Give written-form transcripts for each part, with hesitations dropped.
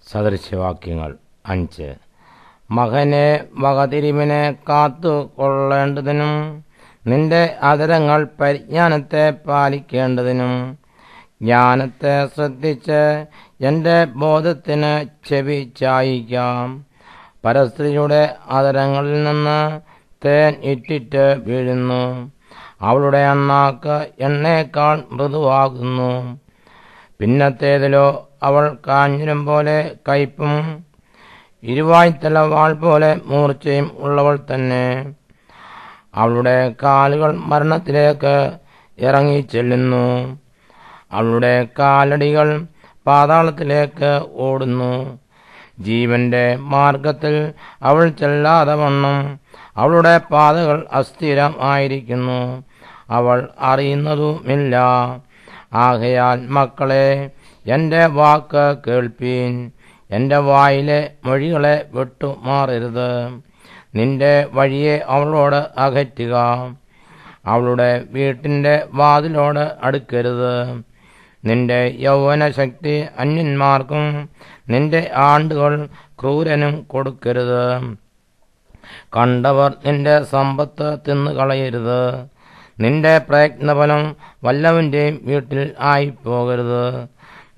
സദൃശവാക്യങ്ങൾ 5. മകനെ വകതിരിവിനെ കാത്തു കൊള്ളേണ്ടതിനും നിന്റെ അധരങ്ങൾ പരിജ്ഞാനത്തെ പാലിക്കേണ്ടതിനും ജ്ഞാനത്തെ ശ്രദ്ധിച്ച് എന്റെ ബോധത്തിന് ചെവി ചായിക്കാം. പരസ്ത്രീയുടെ അധരങ്ങളിൽ നിന്ന് തേൻ ഇറ്റിറ്റ് വീഴുന്നു. അവളുടെ അണ്ണാക്ക് എണ്ണയേക്കാൾ മൃദുവാകുന്നു. പിന്നത്തേതിലോ അവൾ കാഞ്ഞിരം പോലെ കയ്പും ഇരുവായ്ത്തല വാൾ പോലെ മൂർച്ചയും ഉള്ളവൾ തന്നെ. അവളുടെ കാലുകൾ മരണത്തിലേക്ക് ഇറങ്ങിച്ചെല്ലുന്നു. അവളുടെ കാലടികൾ പാതാളത്തിലേക്ക് ഓടുന്നു. ജീവന്റെ മാർഗത്തിൽ അവൾ ചെല്ലാതെ വണ്ണം അവളുടെ പാതകൾ അസ്ഥിരം ആയിരിക്കുന്നു. അവൾ അറിയുന്നതുമില്ല. ആകയാൽ മക്കളെ, എന്റെ വാക്ക് കേൾപ്പീൻ. എന്റെ വായിലെ മൊഴികളെ വിട്ടുമാറരുത്. നിന്റെ വഴിയെ അവളോട് അകറ്റുക. അവളുടെ വീട്ടിന്റെ വാതിലോട് അടുക്കരുത്. നിന്റെ യൗവന ശക്തി അന്യന്മാർക്കും നിന്റെ ആണ്ടുകൾ ക്രൂരനും കൊടുക്കരുത്. കണ്ടവർ നിന്റെ സമ്പത്ത് തിന്നുകളയരുത്. നിന്റെ പ്രയത്നഫലം വല്ലവന്റെയും വീട്ടിൽ ആയിപ്പോകരുത്.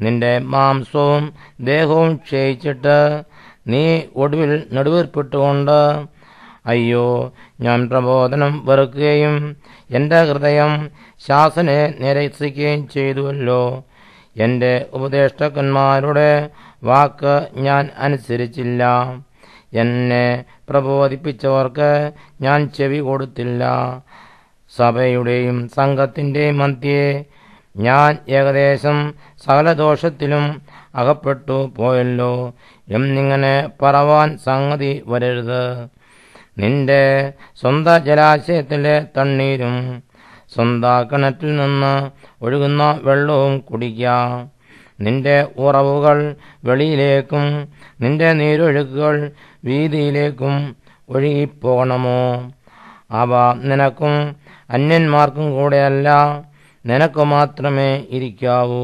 നിന്റെ മാംസവും ദേഹവും ക്ഷയിച്ചിട്ട് നീ ഒടുവിൽ നെടുവീർപ്പിട്ടുകൊണ്ട് അയ്യോ, ഞാൻ പ്രബോധനം വെറുക്കുകയും എന്റെ ഹൃദയം ശാസനെ നിരസിക്കുകയും ചെയ്തുവല്ലോ. എന്റെ ഉപദേഷ്ടാക്കന്മാരുടെ വാക്ക് ഞാൻ അനുസരിച്ചില്ല. എന്നെ പ്രബോധിപ്പിച്ചവർക്ക് ഞാൻ ചെവി കൊടുത്തില്ല. സഭയുടെയും സംഘത്തിന്റെയും മധ്യേ ഞാൻ ഏകദേശം സകല ദോഷത്തിലും അകപ്പെട്ടു പോയല്ലോ എന്നിങ്ങനെ പറവാൻ സംഗതി വരരുത്. നിന്റെ സ്വന്തം ജലാശയത്തിലെ തണ്ണീരും സ്വന്തം കിണറ്റിൽ നിന്ന് ഒഴുകുന്ന വെള്ളവും കുടിക്കാം. നിന്റെ ഉറവുകൾ വെളിയിലേക്കും നിന്റെ നീരൊഴുക്കുകൾ വീതിയിലേക്കും ഒഴുകിപ്പോകണമോ? അവ നിനക്കും അന്യന്മാർക്കും കൂടെയല്ല, നിനക്ക് മാത്രമേ ഇരിക്കാവൂ.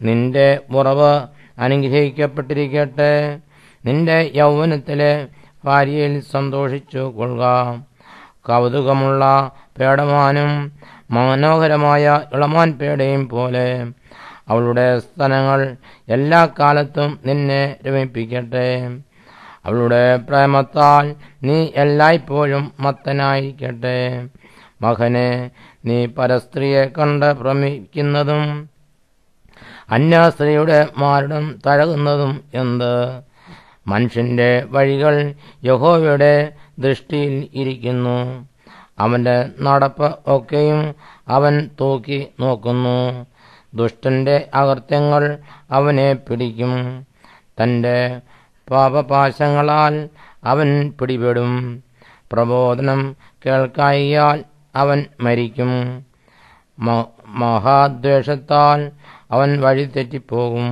നിന്റെ ഉറവ് അനുഗ്രഹിക്കപ്പെട്ടിരിക്കട്ടെ. നിന്റെ യൗവനത്തിലെ ഭാര്യയിൽ സന്തോഷിച്ചു കൊള്ളുക. കൗതുകമുള്ള പേടമാനും മനോഹരമായ ഇളമാൻ പേടയും പോലെ അവളുടെ സ്തനങ്ങൾ എല്ലാ കാലത്തും നിന്നെ രമിപ്പിക്കട്ടെ. അവളുടെ പ്രേമത്താൽ നീ എല്ലായ്പ്പോഴും മത്തനായിരിക്കട്ടെ. മകനെ, നീ പരസ്ത്രീയെ കണ്ട് ഭ്രമിക്കുന്നതും അന്യസ്ത്രീയുടെ മാരടം തഴകുന്നതും എന്ത്? മനുഷ്യന്റെ വഴികൾ യഹോവയുടെ ദൃഷ്ടിയിൽ ഇരിക്കുന്നു. അവന്റെ നടപ്പ് ഒക്കെയും അവൻ തൂക്കി നോക്കുന്നു. ദുഷ്ടന്റെ അകൃത്യങ്ങൾ അവനെ പിടിക്കും. തന്റെ പാപപാശങ്ങളാൽ അവൻ പിടിപെടും. പ്രബോധനം കേൾക്കായിയാൽ അവൻ മരിക്കും. മഹാദ്വേഷത്താൽ അവൻ വഴി തെറ്റിപ്പോകും.